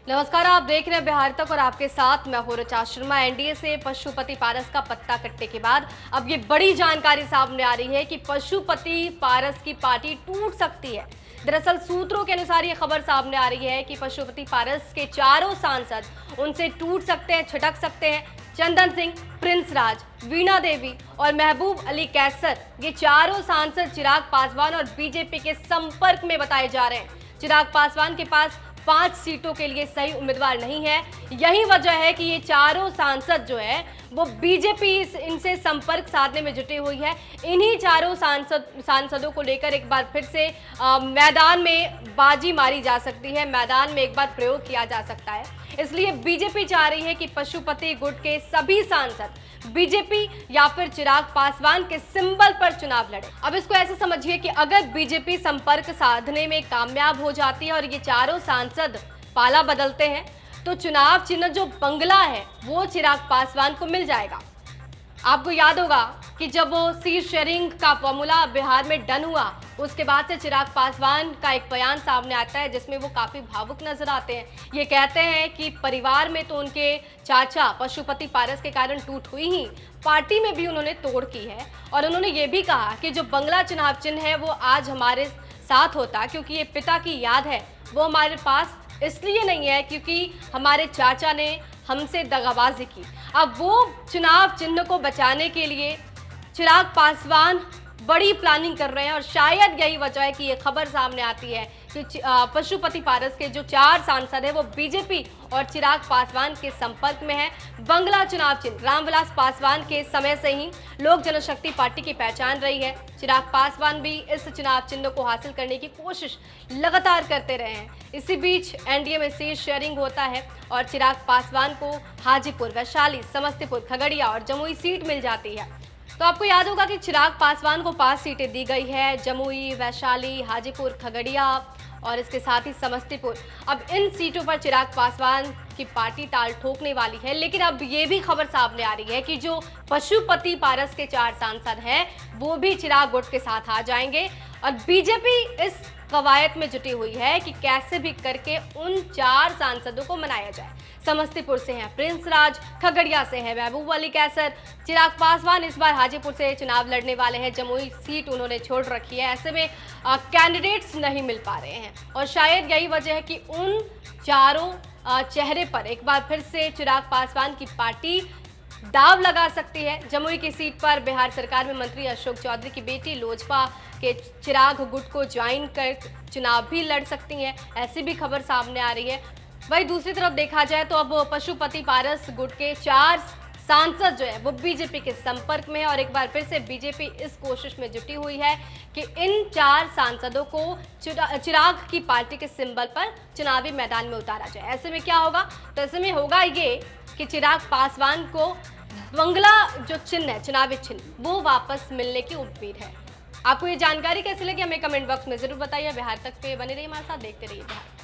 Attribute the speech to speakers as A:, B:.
A: नमस्कार, आप देख रहे हैं बिहार तक और आपके साथ मैं हूं ऋचा शर्मा। एनडीए से पशुपति पारस का पत्ता कटने के बाद अब ये बड़ी जानकारी सामने आ रही है कि पशुपति पारस की पार्टी टूट सकती है। दरअसल सूत्रों के अनुसार ये खबर सामने आ रही है कि पशुपति पारस के चारों सांसद उनसे टूट सकते हैं, छिटक सकते हैं। चंदन सिंह, प्रिंस राज, वीणा देवी और महबूब अली कैसर, ये चारों सांसद चिराग पासवान और बीजेपी के संपर्क में बताए जा रहे हैं। चिराग पासवान के पास 5 सीटों के लिए सही उम्मीदवार नहीं है। यही वजह है कि ये चारों सांसद जो है वो बीजेपी इनसे संपर्क साधने में जुटी हुई है। इन्हीं चारों सांसदों को लेकर एक बार फिर से मैदान में बाजी मारी जा सकती है, मैदान में एक बार प्रयोग किया जा सकता है। इसलिए बीजेपी चाह रही है कि पशुपति गुट के सभी सांसद बीजेपी या फिर चिराग पासवान के सिंबल पर चुनाव लड़े। अब इसको ऐसे समझिए कि अगर बीजेपी संपर्क साधने में कामयाब हो जाती है और ये चारों सांसद पाला बदलते हैं तो चुनाव चिन्ह जो बंगला है वो चिराग पासवान को मिल जाएगा। आपको याद होगा कि जब वो सीट शेयरिंग का फॉर्मूला बिहार में डन हुआ, उसके बाद से चिराग पासवान का एक बयान सामने आता है जिसमें वो काफ़ी भावुक नजर आते हैं। ये कहते हैं कि परिवार में तो उनके चाचा पशुपति पारस के कारण टूट हुई ही, पार्टी में भी उन्होंने तोड़ की है। और उन्होंने ये भी कहा कि जो बंगला चुनाव चिन्ह है वो आज हमारे साथ होता क्योंकि ये पिता की याद है, वो हमारे पास इसलिए नहीं है क्योंकि हमारे चाचा ने हमसे दगाबाजी की। अब वो चुनाव चिन्ह को बचाने के लिए चिराग पासवान बड़ी प्लानिंग कर रहे हैं और शायद यही वजह है कि ये खबर सामने आती है कि पशुपति पारस के जो 4 सांसद हैं वो बीजेपी और चिराग पासवान के संपर्क में है। बंगला चुनाव चिन्ह रामविलास पासवान के समय से ही लोक जनशक्ति पार्टी की पहचान रही है। चिराग पासवान भी इस चुनाव चिन्ह को हासिल करने की कोशिश लगातार करते रहे हैं। इसी बीच एनडीए में सीट शेयरिंग होता है और चिराग पासवान को हाजीपुर, वैशाली, समस्तीपुर, खगड़िया और जमुई सीट मिल जाती है। तो आपको याद होगा कि चिराग पासवान को 5 सीटें दी गई है, जमुई, वैशाली, हाजीपुर, खगड़िया और इसके साथ ही समस्तीपुर। अब इन सीटों पर चिराग पासवान की पार्टी ताल ठोकने वाली है। लेकिन अब ये भी खबर सामने आ रही है कि जो पशुपति पारस के 4 सांसद हैं वो भी चिराग गुट के साथ आ जाएंगे और बीजेपी इस कवायद में जुटी हुई है कि कैसे भी करके उन 4 सांसदों को मनाया जाए। समस्तीपुर से हैं प्रिंस राज, खगड़िया से हैं महबूब अली कैसर, चिराग पासवान इस बार हाजीपुर से चुनाव लड़ने वाले हैं, जमुई सीट उन्होंने छोड़ रखी है। ऐसे में कैंडिडेट्स नहीं मिल पा रहे हैं और शायद यही वजह है कि उन चारों चेहरे पर एक बार फिर से चिराग पासवान की पार्टी दाव लगा सकती है। जमुई की सीट पर बिहार सरकार में मंत्री अशोक चौधरी की बेटी लोजपा के चिराग गुट को ज्वाइन कर चुनाव भी लड़ सकती हैं, ऐसी भी खबर सामने आ रही है। वहीं दूसरी तरफ देखा जाए तो अब पशुपति पारस गुट के 4 सांसद जो है वो बीजेपी के संपर्क में है और एक बार फिर से बीजेपी इस कोशिश में जुटी हुई है कि इन 4 सांसदों को चिराग की पार्टी के सिंबल पर चुनावी मैदान में उतारा जाए। ऐसे में क्या होगा? तो ऐसे में होगा ये कि चिराग पासवान को बंगला जो चिन्ह है, चुनावी चिन्ह, वो वापस मिलने की उम्मीद है। आपको ये जानकारी कैसी लगी हमें कमेंट बॉक्स में जरूर बताइए। बिहार तक पे बने रहिए हमारे साथ, देखते रहिए बिहार।